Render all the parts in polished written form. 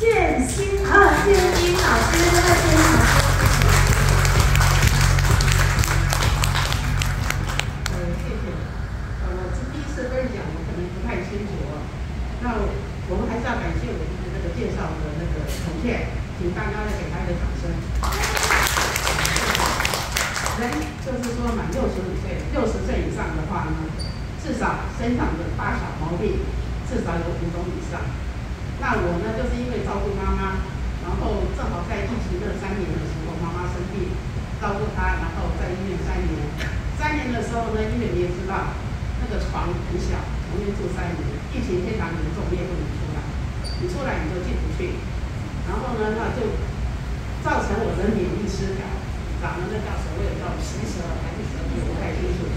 建新老师，建新老师，谢谢。我第一次分享，我可能不太清楚哦。那我们还是要感谢我们的那个介绍的那个孔雀，请大家来给他一个掌声。人就是说满65岁，60岁以上的话呢，至少身上的大小毛病至少有5种以上。那我呢，就是因为照顾妈妈，然后正好在疫情这3年的时候，妈妈生病，照顾她，然后在医院3年。3年的时候呢，因为你也知道，那个床很小，旁边住3年，疫情非常严重，你也不能出来，你出来你就进不去，然后呢，那就造成我的免疫失调。长了那叫所谓的叫皮蛇还是蛇皮，我不太清楚。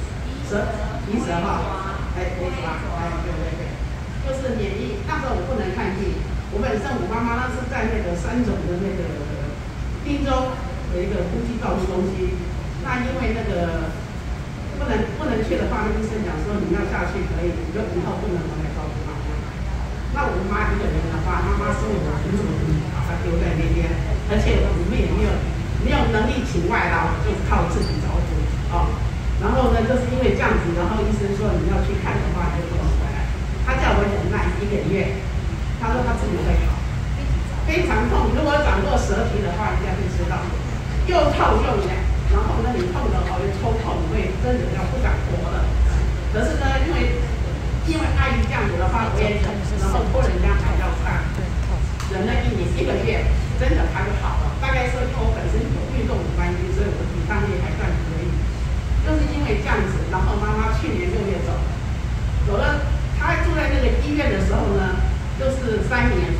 皮蛇哈，可以吧？对，就是免疫。那时候我不能看病，我本身我妈妈那是在那个3种的那个滨州的一个呼吸照护中心，那因为那个不能去的话，那医生讲说你要下去可以，以后不能回来照顾妈妈。那我们妈一个人的话，妈妈生我很主把她丢在那边，而且我们也没有能力请外劳，就是靠自己找补哦。然后呢，就是因为这样子，然后医生说你要去看的话，就不能回来。他叫我忍耐1个月，他说他自己会好，非常痛。如果长过蛇皮的话，应该会知道，又痛又痒，然后呢，你痛的话会抽痛，会真的要不想活了。可是呢，因为碍于这样子的话，我也忍，然后托人家买药擦，忍了1个月，真的他就好了。大概说，因为我本身有运动的关系，所以我的抵抗力还算可以。就是因为这样子，然后妈妈去年6月走了，她住在那个医院的时候呢，就是3年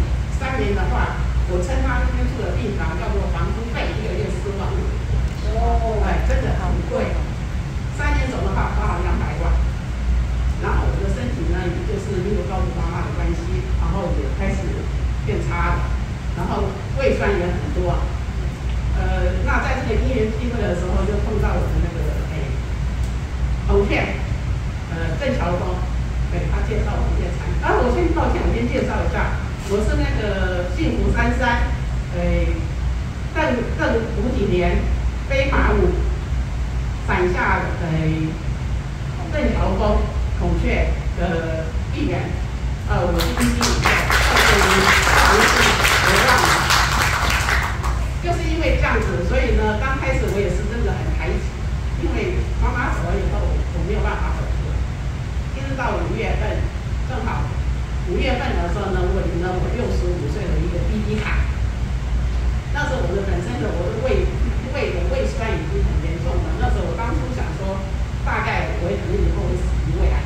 的话，我称她那边住的病房叫做房租费1个月4万5。真的很贵。3年走的话，花了200万。然后我的身体呢，也就是因为照顾妈妈的关系，然后也开始变差了，然后胃酸也很多。那在这个因缘机会的时候，就碰到我的那个同学，郑乔峰，他介绍我们这产品。我先抱歉，我先介绍一下，我是那个幸福33，邓吴几年飞马舞，伞下郑乔峰。孔雀的艺人，我是175岁，2004流浪，就是因为这样子，所以呢，刚开始我也是真的很排挤，因为妈妈走了以后，我没有办法走出来，一直到5月份，正好5月份的时候呢，我领了我65岁的一个BB卡，那时候我的本身的我的胃酸已经很严重了，那时候我当初想说，大概我可能以后会死于胃癌。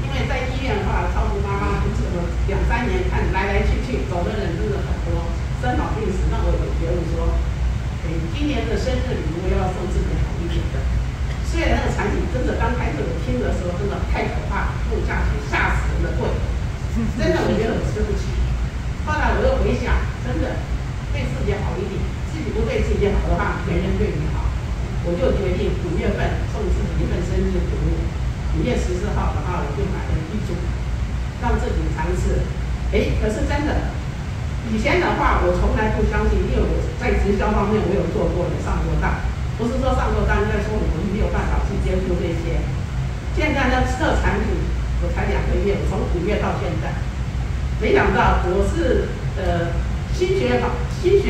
因为在医院的话，照顾妈妈这么2、3年，看来去，走的人真的很多，生老病死，那我有觉得说，今年的生日礼物要送自己好一点的。虽然那个产品真的刚开始我听的时候真的太可怕，用下去吓死人的贵，真的我觉得我吃不起。后来我又回想，真的对自己好一点，自己不对自己好的话，没人对你好。我就决定5月份送自己一份生日礼物。5月14号的话，我就买了1组，让自己尝试。可是真的，以前的话我从来不相信，因为我在直销方面我有做过，也上过当。不是说上过当，在说我们没有办法去接触这些。现在呢，这产品我才2个月，我从5月到现在，没想到我是心血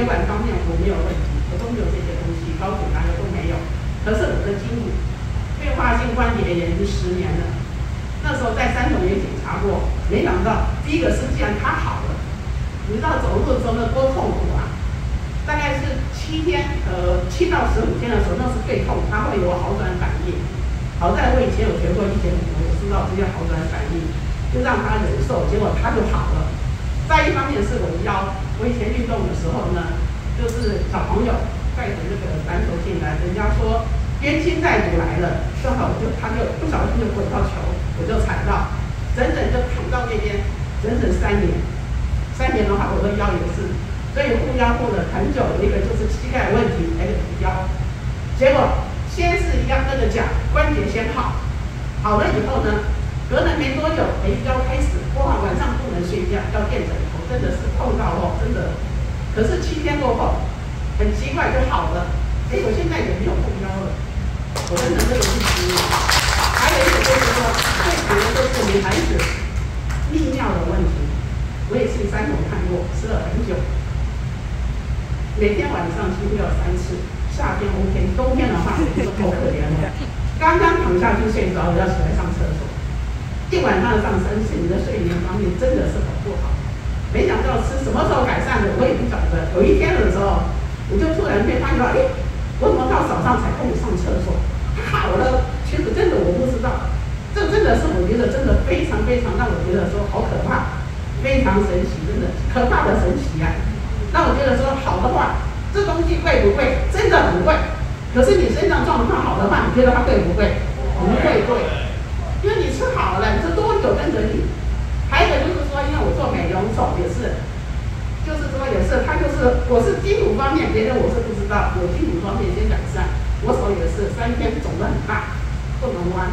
管方面我没有问题，我都没有这些东西，高血压都没有。可是我的筋骨。退化性关节炎已经10年了，那时候在3种也检查过，没想到第一个是既然它好了，你知道走路的时候多痛苦啊！大概是7到15天的时候，那是最痛，它会有好转反应。好在我以前有学过1节5，我知道这些好转反应，就让它忍受，结果它就好了。再一方面是我的腰，我以前运动的时候呢，就是小朋友带着那个篮球进来，人家说。冤亲债主来了，正好他就不小心就滚到球，我就踩到，整就躺到那边，整3年。3年的话，我的腰也是，所以护腰护了很久。一个就是膝盖问题，还有腰。结果先是腰那个关节先好了以后呢，隔了没多久，腰开始，哇，晚上不能睡觉，要垫枕头，真的是痛到哦，真的。可是7天过后，很奇怪就好了。我现在也没有痛腰了，我真的这个是经验。还有一个就是说，最主要就是女孩子泌尿的问题，我也去3种看过，吃了很久，每天晚上几乎要3次。夏天 OK， 冬天的话我就好可怜了。刚刚躺下去睡着，要起来上厕所，一晚上上3次，你的睡眠方面真的是很不好。没想到吃什么时候改善的，我也不晓得。有一天的时候，我就突然间发觉到，我怎么到早上才可以上厕所？好了，其实真的我不知道，这真的是我觉得真的非常非常让我觉得说好可怕，非常神奇，真的可怕的神奇啊！那我觉得说好的话，这东西贵不贵？真的很贵。可是你身上状况好的话，你觉得它贵不贵？不会贵，因为你吃好了，你这多久跟着你。还有一个就是说，因为我做美容手也是。就是说也是，他就是我是筋骨方面，别人我是不知道，我筋骨方面先改善。我手也是3天肿得很大，不能弯。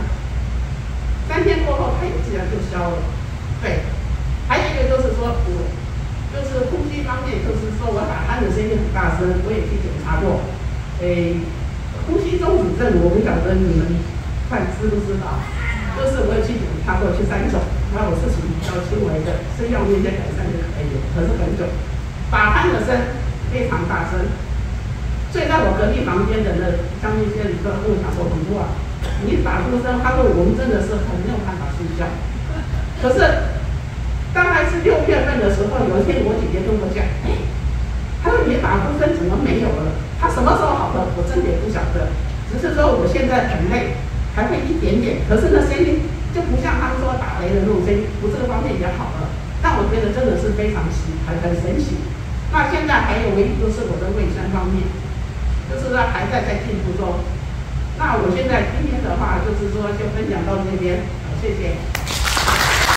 3天过后，它也自然就消了。对，还有一个就是说我就是呼吸方面，就是说我打鼾的声音很大声，我也去检查过。呼吸中止症，我不晓得你们看知不知道？就是我也去检查过，去3种。那我是属于比较轻微的，是用那些改善就可以了，可是很久。打鼾的声非常大声，睡在我隔壁房间的像那些人跟我讲说，你说你打呼声，他说我们真的是很没有办法睡觉。可是大概是6月份的时候，有一天我姐姐跟我讲，她说你打呼声怎么没有了？她什么时候好的？我真的也不晓得，只是说我现在很累，还会一点点，可是那声音就不像他们说打雷的那种声音，我这个方面也好了。但我觉得真的是非常很神奇。那现在还有唯一就是我的卫生方面，就是说还在进步中。那我现在今天的话就是说就分享到这边，谢谢。